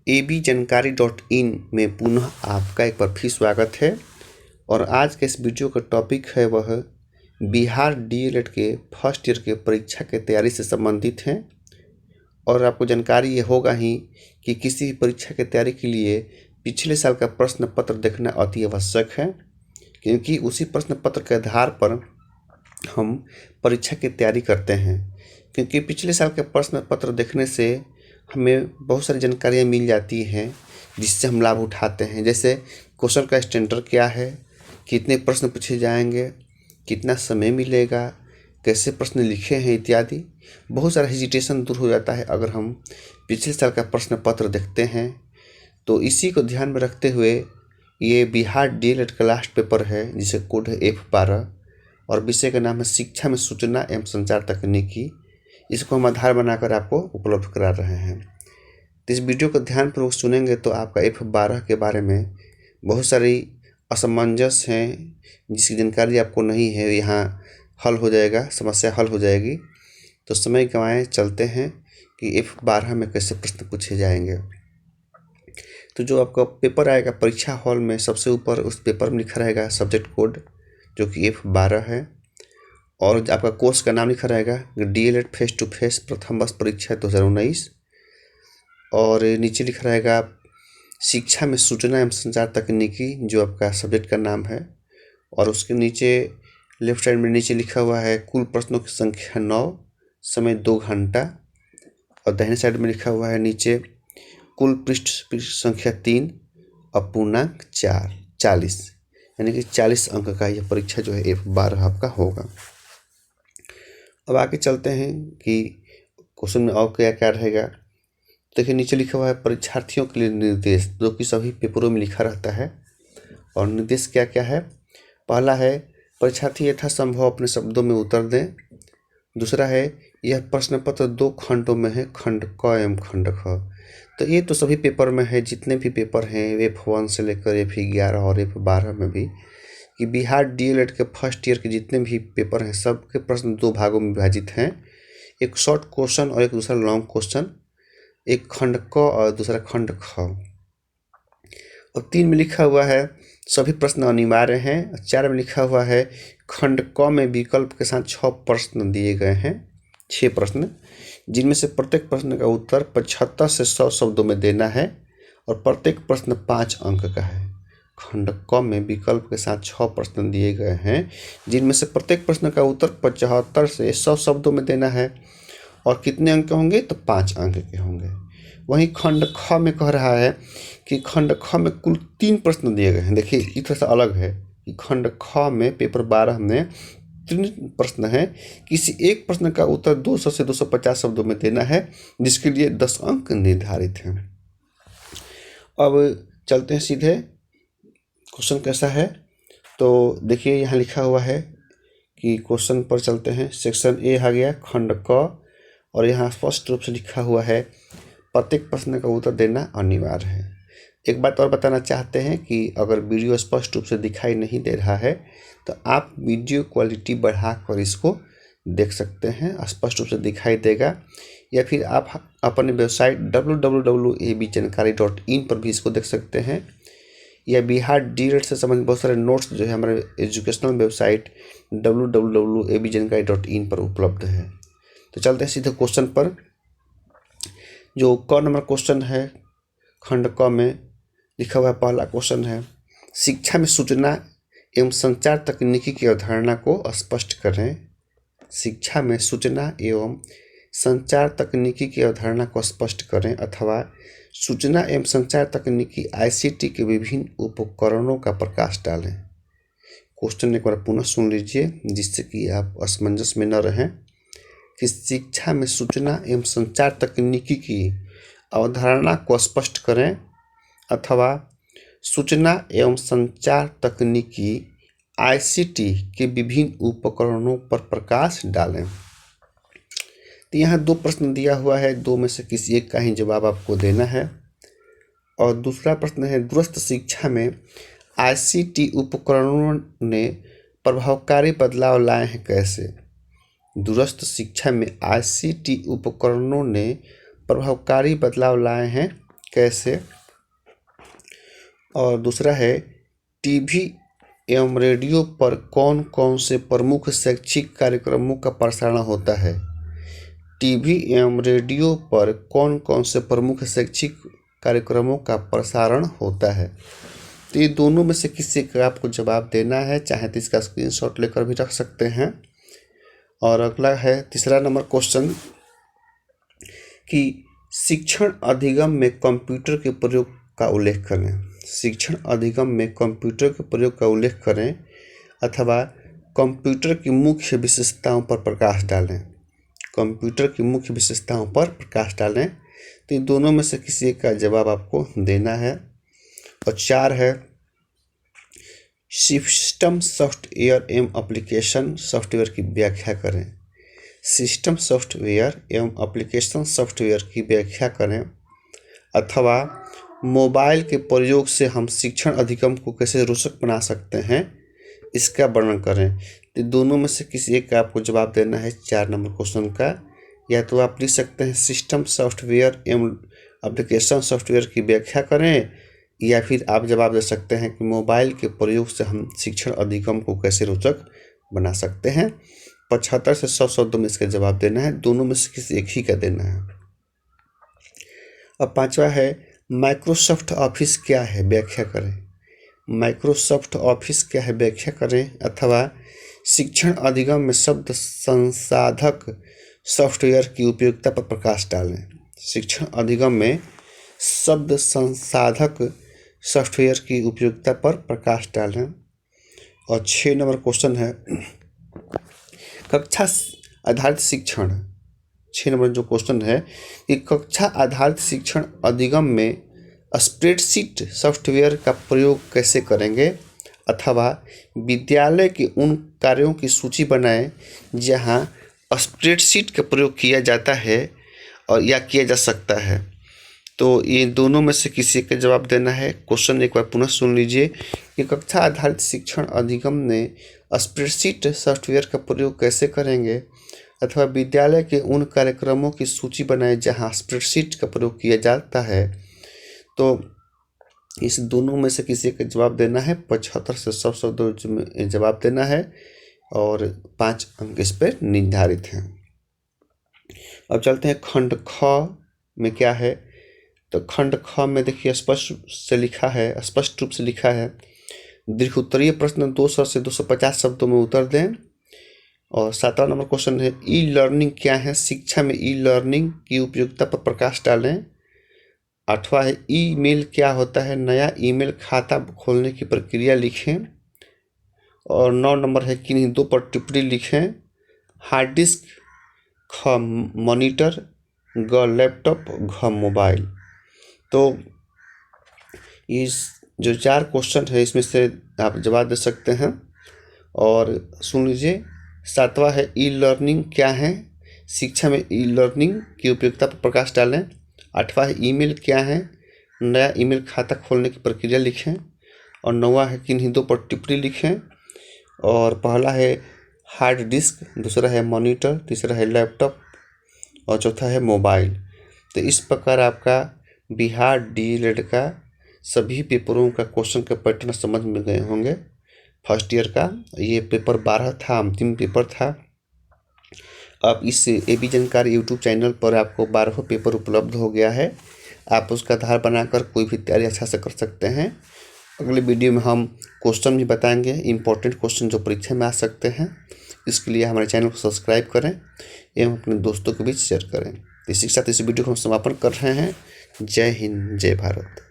abjankari.in में पुनः आपका एक बार फिर स्वागत है। और आज के इस वीडियो का टॉपिक है वह बिहार डीएलएड के फर्स्ट ईयर के परीक्षा के तैयारी से संबंधित है। और आपको जानकारी ये होगा ही कि किसी भी परीक्षा की तैयारी के लिए पिछले साल का प्रश्न पत्र देखना अति आवश्यक है, क्योंकि उसी प्रश्न पत्र के आधार पर हम परीक्षा की तैयारी करते हैं। क्योंकि पिछले साल के प्रश्न पत्र देखने से हमें बहुत सारी जानकारियाँ मिल जाती हैं जिससे हम लाभ उठाते हैं। जैसे क्वेश्चन का स्टैंडर्ड क्या है, कितने प्रश्न पूछे जाएंगे, कितना समय मिलेगा, कैसे प्रश्न लिखे हैं इत्यादि। बहुत सारा हेजिटेशन दूर हो जाता है अगर हम पिछले साल का प्रश्न पत्र देखते हैं। तो इसी को ध्यान में रखते हुए ये बिहार डीएलएड का लास्ट पेपर है जिसे कोड है F12 और विषय का नाम है शिक्षा में सूचना एवं संचार तकनीकी। इसको हम आधार बनाकर आपको उपलब्ध करा रहे हैं। तो इस वीडियो को ध्यानपूर्वक सुनेंगे तो आपका F12 के बारे में बहुत सारी असमंजस हैं जिसकी जानकारी आपको नहीं है, यहाँ हल हो जाएगा, समस्या हल हो जाएगी। तो समय गंवाएं, चलते हैं कि F12 में कैसे प्रश्न पूछे जाएंगे। तो जो आपका पेपर आएगा परीक्षा हॉल में, सबसे ऊपर उस पेपर में लिखा रहेगा सब्जेक्ट कोड जो कि F12 है, और आपका कोर्स का नाम लिखा रहेगा डीएलएड फेस टू फेस प्रथम वर्ष परीक्षा 2019, और नीचे लिखा रहेगा शिक्षा में सूचना एवं संचार तकनीकी जो आपका सब्जेक्ट का नाम है। और उसके नीचे लेफ्ट साइड में नीचे लिखा हुआ है कुल प्रश्नों की संख्या 9, समय 2 घंटा। और दाहिने साइड में लिखा हुआ है नीचे कुल पृष्ठ संख्या 3 और पूर्णांक 40, यानी कि 40 अंक का यह परीक्षा जो है F12 आपका होगा। अब आगे चलते हैं कि क्वेश्चन में और क्या क्या रहेगा। देखिए नीचे लिखा हुआ है परीक्षार्थियों के लिए निर्देश, जो कि सभी पेपरों में लिखा रहता है। और निर्देश क्या क्या है, पहला है परीक्षार्थी यथासंभव अपने शब्दों में उत्तर दें। दूसरा है यह प्रश्न पत्र 2 खंडों में है, खंड क एवं खंड ख। तो ये तो सभी पेपर में है, जितने भी पेपर हैं F1 से लेकर F11 और F12 में भी, कि बिहार डीएलएड के फर्स्ट ईयर के जितने भी पेपर हैं सबके प्रश्न 2 भागों में विभाजित हैं, एक शॉर्ट क्वेश्चन और एक दूसरा लॉन्ग क्वेश्चन, एक खंड क और दूसरा खंड ख। और 3 में लिखा हुआ है सभी प्रश्न अनिवार्य हैं। 4 में लिखा हुआ है खंड क में विकल्प के साथ 6 प्रश्न दिए गए हैं, 6 प्रश्न, जिनमें से प्रत्येक प्रश्न का उत्तर 75 से 100 शब्दों में देना है और प्रत्येक प्रश्न 5 अंक का है। खंड क में विकल्प के साथ 6 प्रश्न दिए गए हैं, जिनमें से प्रत्येक प्रश्न का उत्तर 75 से 100 शब्दों में देना है और कितने अंक के होंगे, तो 5 अंक के होंगे। वहीं खंड ख में कह रहा है कि खंड ख में कुल 3 प्रश्न दिए गए हैं। देखिए इस तरह से अलग है कि खंड ख में पेपर 12 में 3 प्रश्न हैं, किसी एक प्रश्न का उत्तर 200 से 250 शब्दों में देना है, जिसके लिए 10 अंक निर्धारित हैं। अब चलते हैं सीधे क्वेश्चन कैसा है। तो देखिए यहाँ लिखा हुआ है कि क्वेश्चन पर चलते हैं। सेक्शन ए आ गया खंड क, और यहाँ स्पष्ट रूप से लिखा हुआ है प्रत्येक प्रश्न का उत्तर देना अनिवार्य है। एक बात और बताना चाहते हैं कि अगर वीडियो स्पष्ट रूप से दिखाई नहीं दे रहा है तो आप वीडियो क्वालिटी बढ़ाकर इसको देख सकते हैं, स्पष्ट रूप से दिखाई देगा। या फिर आप अपने वेबसाइट www.abjankari.in पर भी इसको देख सकते हैं, या बिहार डीएलएड से संबंधित बहुत सारे नोट्स जो है हमारे एजुकेशनल वेबसाइट www.abjankari.in पर उपलब्ध है। तो चलते हैं सीधे क्वेश्चन पर। जो क नंबर क्वेश्चन है खंड क में लिखा हुआ है, पहला क्वेश्चन है शिक्षा में सूचना एवं संचार तकनीकी की अवधारणा को स्पष्ट करें। शिक्षा में सूचना एवं संचार तकनीकी की अवधारणा को स्पष्ट करें, अथवा सूचना एवं संचार तकनीकी ICT के विभिन्न उपकरणों का प्रकाश डालें। क्वेश्चन एक बार पुनः सुन लीजिए जिससे कि आप असमंजस में न रहें। कि शिक्षा में सूचना एवं संचार तकनीकी की अवधारणा को स्पष्ट करें, अथवा सूचना एवं संचार तकनीकी ICT के विभिन्न उपकरणों पर प्रकाश डालें। तो यहाँ 2 प्रश्न दिया हुआ है, 2 में से किसी एक का ही जवाब आपको देना है। और दूसरा प्रश्न है दूरस्थ शिक्षा में ICT उपकरणों ने प्रभावकारी बदलाव लाए हैं कैसे। दूरस्थ शिक्षा में ICT उपकरणों ने प्रभावकारी बदलाव लाए हैं कैसे। और दूसरा है टीवी एवं रेडियो पर कौन कौन से प्रमुख शैक्षिक कार्यक्रमों का प्रसारण होता है। टीवी एवं रेडियो पर कौन कौन से प्रमुख शैक्षिक कार्यक्रमों का प्रसारण होता है। तो ये दोनों में से किसी का आपको जवाब देना है, चाहे तो इसका स्क्रीनशॉट लेकर भी रख सकते हैं। और अगला है तीसरा नंबर क्वेश्चन कि शिक्षण अधिगम में कंप्यूटर के प्रयोग का उल्लेख करें। शिक्षण अधिगम में कंप्यूटर के प्रयोग का उल्लेख करें अथवा कंप्यूटर की मुख्य विशेषताओं पर प्रकाश डालें। कंप्यूटर की मुख्य विशेषताओं पर प्रकाश डालें। तो इन दोनों में से किसी एक का जवाब आपको देना है। और 4 है सिस्टम सॉफ्टवेयर एवं एप्लीकेशन सॉफ्टवेयर की व्याख्या करें। सिस्टम सॉफ्टवेयर एवं एप्लीकेशन सॉफ्टवेयर की व्याख्या करें अथवा मोबाइल के प्रयोग से हम शिक्षण अधिगम को कैसे रोचक बना सकते हैं, इसका वर्णन करें। तो दोनों में से किसी एक का आपको जवाब देना है 4 नंबर क्वेश्चन का। या तो आप लिख सकते हैं सिस्टम सॉफ्टवेयर एवं एप्लीकेशन सॉफ्टवेयर की व्याख्या करें, या फिर आप जवाब दे सकते हैं कि मोबाइल के प्रयोग से हम शिक्षण अधिगम को कैसे रोचक बना सकते हैं। 75 से 100 शब्दों में इसका जवाब देना है। दोनों में से किसी एक ही का देना है। अब 5वां है माइक्रोसॉफ्ट ऑफिस क्या है, व्याख्या करें। माइक्रोसॉफ्ट ऑफिस क्या है, व्याख्या करें अथवा शिक्षण अधिगम में शब्द संसाधक सॉफ्टवेयर की उपयोगिता पर प्रकाश डालें। शिक्षण अधिगम में शब्द संसाधक सॉफ्टवेयर की उपयोगिता पर प्रकाश डालें। और 6 नंबर क्वेश्चन है कक्षा आधारित शिक्षण। 6 नंबर जो क्वेश्चन है कि कक्षा आधारित शिक्षण अधिगम में स्प्रेडशीट सॉफ्टवेयर का प्रयोग कैसे करेंगे अथवा विद्यालय के उन कार्यों की सूची बनाएं जहां स्प्रेडशीट का प्रयोग किया जाता है और या किया जा सकता है। तो ये दोनों में से किसी का जवाब देना है। क्वेश्चन एक बार पुनः सुन लीजिए कि कक्षा आधारित शिक्षण अधिगम में स्प्रेडशीट सॉफ्टवेयर का प्रयोग कैसे करेंगे अथवा विद्यालय के उन कार्यक्रमों की सूची बनाएं जहां स्प्रेडशीट का प्रयोग किया जाता है। तो इस दोनों में से किसी का जवाब देना है। 75 से 100 शब्दों में जवाब देना है और 5 अंक इस पर निर्धारित हैं। अब चलते हैं खंड ख में क्या है। तो खंड ख में देखिए स्पष्ट रूप से लिखा है दीर्घ उत्तरीय प्रश्न 200 से 250 शब्दों में उत्तर दें। और 7वां नंबर क्वेश्चन है ई लर्निंग क्या है, शिक्षा में ई लर्निंग की उपयोगिता पर प्रकाश डालें। 8वां है ईमेल क्या होता है, नया ईमेल खाता खोलने की प्रक्रिया लिखें। और 9 नंबर है किन्हीं 2 पर टिप्पणी लिखें। हार्ड डिस्क ख मॉनिटर ग लैपटॉप घ मोबाइल। तो इस जो 4 क्वेश्चन है इसमें से आप जवाब दे सकते हैं। और सुन लीजिए 7वां है ई लर्निंग क्या है, शिक्षा में ई लर्निंग की उपयोगिता पर प्रकाश डालें। 8वां है ईमेल क्या है, नया ईमेल खाता खोलने की प्रक्रिया लिखें। और 9वां है किन्हीं 2 पर टिप्पणी लिखें। और पहला है हार्ड डिस्क, दूसरा है मॉनिटर, तीसरा है लैपटॉप और चौथा है मोबाइल। तो इस प्रकार आपका बिहार डीएलएड का सभी पेपरों का क्वेश्चन का पैटर्न समझ में गए होंगे। फर्स्ट ईयर का ये पेपर 12 था, अंतिम पेपर था। अब इस एबी जानकारी यूट्यूब चैनल पर आपको 12 पेपर उपलब्ध हो गया है। आप उसका आधार बनाकर कोई भी तैयारी अच्छा से कर सकते हैं। अगले वीडियो में हम क्वेश्चन भी बताएंगे, इंपॉर्टेंट क्वेश्चन जो परीक्षा में आ सकते हैं। इसके लिए हमारे चैनल को सब्सक्राइब करें एवं अपने दोस्तों के बीच शेयर करें। इसी के साथ इस वीडियो को हम समापन कर रहे हैं। जय हिंद, जय भारत।